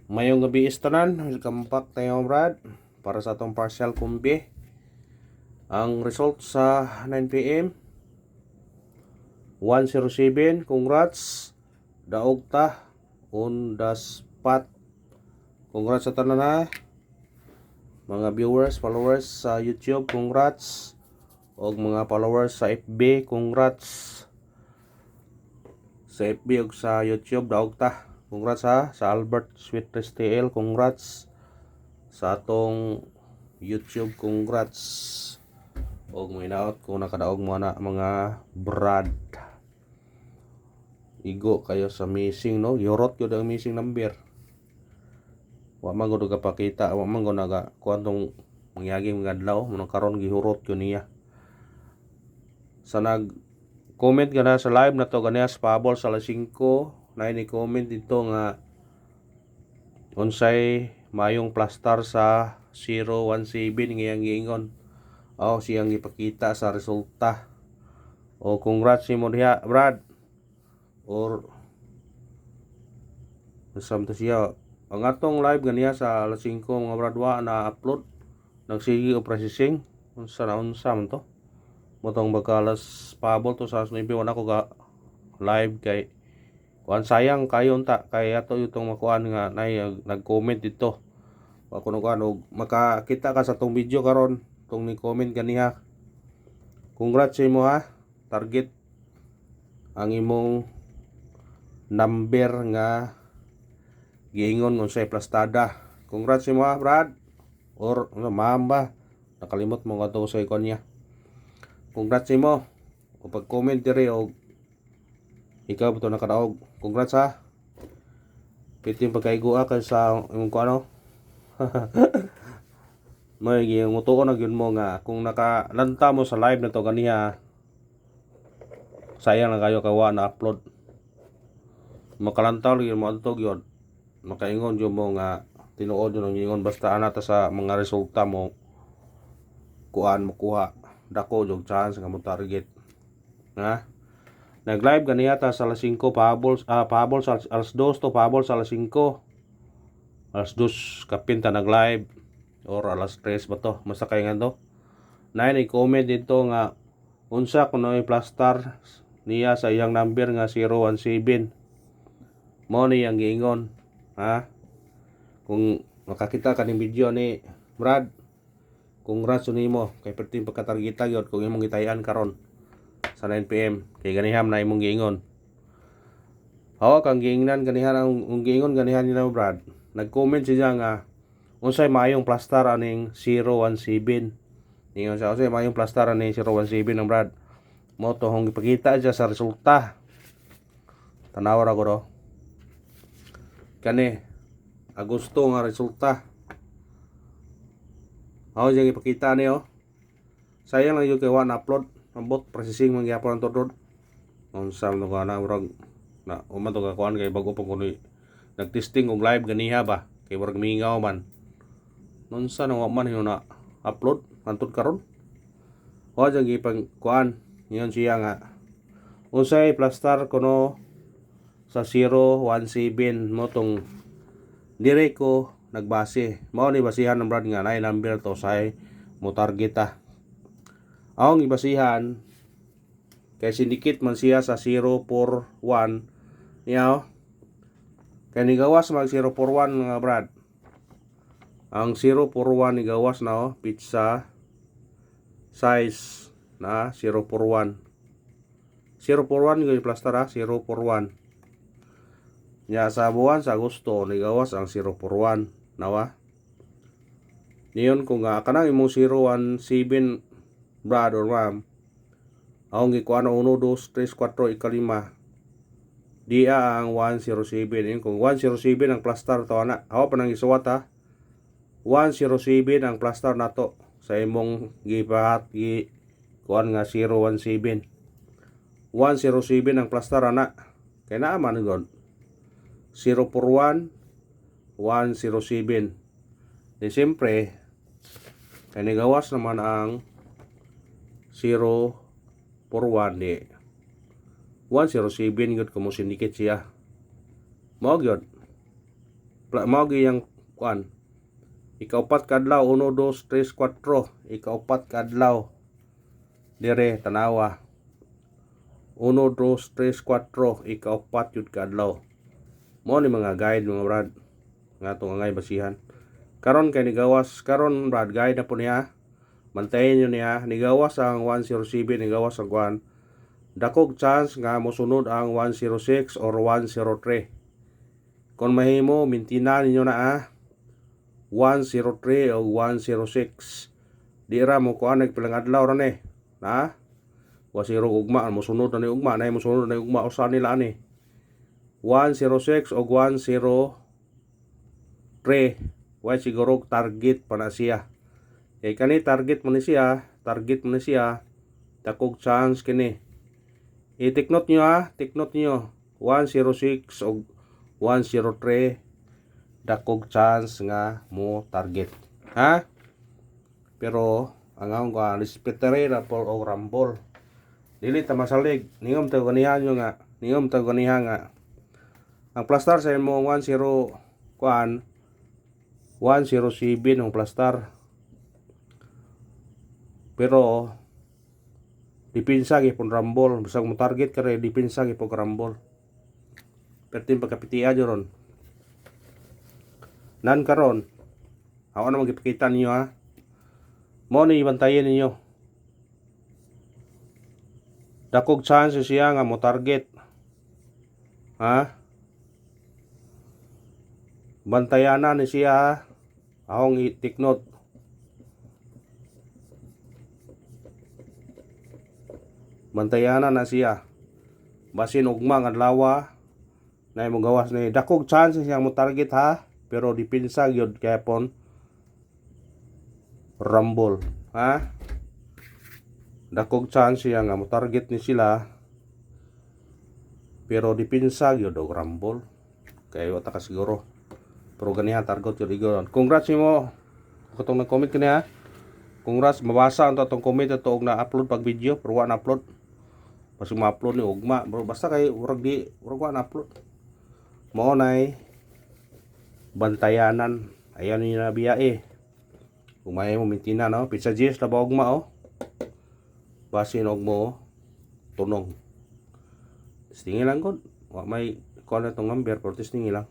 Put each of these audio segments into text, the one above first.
Mayong gabi istanan, welcome back tayo Brad para sa atong partial kumbi. Ang result sa 9 p.m. 107, congrats. Daog ta on the spot. Congrats sa tanan ha. Mga viewers, followers sa YouTube, congrats. Og mga followers sa FB, congrats. Sa FB og sa YouTube, daog ta. Congrats ha. Sa Albert Sweet TL, congrats. Sa atong YouTube, congrats. Og may naot kung nakadaog mo na mga Brad. Igo kayo sa missing no. Yorot yun ang missing number. Wa man gud kapakita, wa man gud naga kuantong mangyagi mga adlaw, manong karon gihurot yun niya. Sa nag comment ka na sa live na to ganiya sa Pabol sa alas 5, na ni comment dito nga unsay mayong plaster sa 017 ngayang giingon. Siyang ipakita sa resulta. Congrats mo diha, Brad. Or to siya. Ang atong live ganiya sa alas 5 mga Brad wa na upload. Nagsige og processing. Unsa man to? Motong bagalas Pabol to sa 9 wala ko ga live kay kuan sayang kayo ta kay ato itong makuan nga nag-comment dito. Wa kuno kuan og makakita ka sa tong video karon tong ni comment ganiha. Congrats sa imo ha. Target ang imong number nga giingon unsay plastada. Congrats sa imo ha, Brad. Or ma'am ba? Nakalimot mo nga to sa ikon niya. Congrats sa imo. O pag-comment diri og ikaw to nakadaog. Congrats ha. Piting pagkaigua ka sa imong kuano. May gimutuon na gyud mo nga kung nakalanta mo sa live na to ganiha, sayang na kayo kawa na upload. Makalantaw gyud mo adto gyud. Makaingon gyud mo nga tinuod yun ang ingon basta ana ta sa mga resulta mo kuan makuha dako jog chance nga mo target. Ha? Nag-live ganiya ta sa alas 5 pahabol sa alas 2 to pahabol sa alas 5. Alas 2 kapin ta nag-live. Or alas 3 ba to? Masa kay nga to? I-comment dito nga unsa kuno yung plaster niya sa iyang number nga 017. Mo ni ang giingon. Ha? Kung makakita ka ning video ni Brad, congrats nimo kay perting pagkatargeta gyud kung imong gitayan karon sa 9 p.m. kay ganiham na imong giingon. Kang giingnan ganihan ang giingon ganihan ni Brad. Nag-comment siya nga unsay mayong plaster aning 017. Ningon sa unsay mayong plaster aning 017 ng Brad. Mo to hong ipakita siya sa resulta. Tanawa ra ko do. Kani Agosto nga resulta. Diyang ipakita niyo. Sayang lang yung kay one upload. Ambot processing mangyapon ang tudod. Unsa man ko na urag na umato ka kuan kay bago pa kuno nagtesting og live ganiha ba kay murag mingaw man. Nunsa na man yun na upload antod karon. Diyang ipang kuan yun siya nga unsay plaster kuno sa 017 mo tong dire ko nagbase. Mao ni basihan ng Brad nga nay number to say mo targeta. Ang ibasihan kay sindikit man siya sa 041 niya. Kay ni gawas mag 041 nga Brad. Ang 041 ni gawas na pizza size na 041. 041 yung plaster ha, 041. Nya sa buwan sa Agosto ni gawas ang 041 nawa. Niyon kung kanang imong 017 Brad or ma'am. Ang gikuan 1 2 3 4 5. Dia ang 107. Yun kung 107 ang plaster to ana. Pa nang isuwat ha. 107 ang plaster nato sa imong gipahat kuan nga 017. 107 ang plaster ana. Kay naa man gud. 041 107. Di siyempre kay nigawas naman ang 041 di 107 gud kamo sindikit siya. Mao gyud. mao giyang kuan. Ikaupat kadlaw 1 2 3 4. Ikaupat kadlaw dire tanawa. 1 2 3 4. Ikaupat yun kadlaw. Mao ni mga guide mga brad nga atong angay basihan. Karon kay nigawas karon brad guide na po niya. Bantayan nyo niya, nigawas ang 107, nigawas ang kuan. Dakog chance nga mosunod ang 106 or 103. Kung mahimo, mintina ninyo na 103 o 106. Di ra mo kuan nagpilang adlaw ra ni. Na? Wasiro ugma, mosunod na ni ugma, na mosunod na ni ugma usa nila ani. 106 o 103. Way siguro target pa na siya. Kay kani target mo ni siya, dakog chance kini. I-take note nyo take note nyo. 106 o 103 dakog chance nga mo target. Ha? Pero ang akong respetare ra po o rambol. Dili ta masalig. Ningom ta ganihan nyo nga. Ningom ta ganihan nga. Ang plastar sa mo 10 kuan 107 ang plastar. Pero dipinsa gyapon rambol, bisag mo target ka rin dipinsa gyapon rambol. Pertin pagkapitiya jud ron. Nan karon, ako na magipakita ninyo ha. Mo ni bantayan ninyo. Dakog chance siya nga mo target. Ha? Bantayanan ni siya ha. Akong i-take note. Bantayanan na siya. Basin ugma nga adlaw na imong gawas ni dakog chance siya mo target ha, pero dipinsa gyud kay pon rumble ha. Dakog chance siya nga mo target ni sila, pero dipinsa gyud og rumble kay wata ka siguro. Pero ganiha target gyud igon. Congrats nimo katong nag-comment kani ha. Congrats, mabasa ang atong comment ato og na-upload pag video, pero wa na-upload. Basta ma-upload ni ugma, bro. Basta kay urag wa na-upload. Mao nay bantayanan. Ayan ni nabiyae. Umay mo mintina no, pizza GS na ba ugma oh. Basin og mo tunong. Testingin lang gud. Wa may call na tong number, pero testingin lang.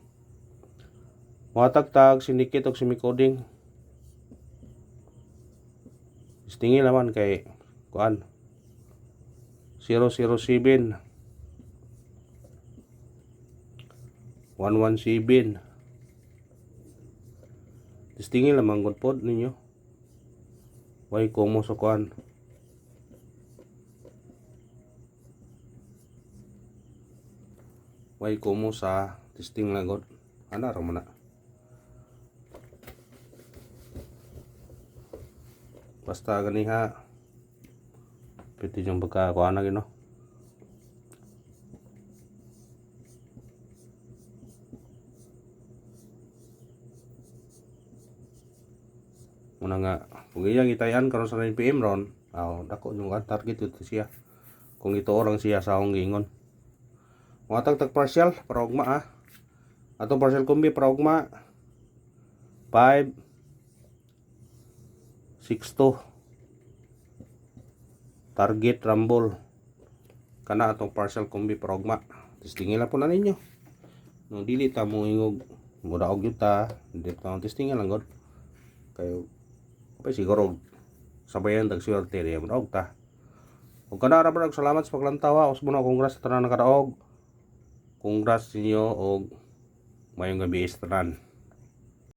Matagtag syndicate og semi-coding. Testingin naman kay kuan 007 117 testingin lamang gud pod ninyo. Way komo sa kuan. Way komo sa testing lang gud. Ana ra man na. Basta ganiha. Pwede yung pagkakuha na gino. Muna nga, kung iyang itayan karon sa 9 PM ron, dako yung target ito siya. Kung ito orang siya sa akong gingon. Mga tagtag partial, para ugma ha. Atong partial kumbi, para ugma. 5 6 2 target rumble kana atong partial combi progma. Testingin lang po na ninyo. No dili ta mo ingog mudaog gyud ta, dili ta testingin lang gud. Kayo pa siguro sabayan dag swerte diya mudaog ta. Ug kana ra brad, salamat sa paglantaw. Us mo na congrats sa tanan nakadaog. Congrats ninyo og mayong gabi sa tanan.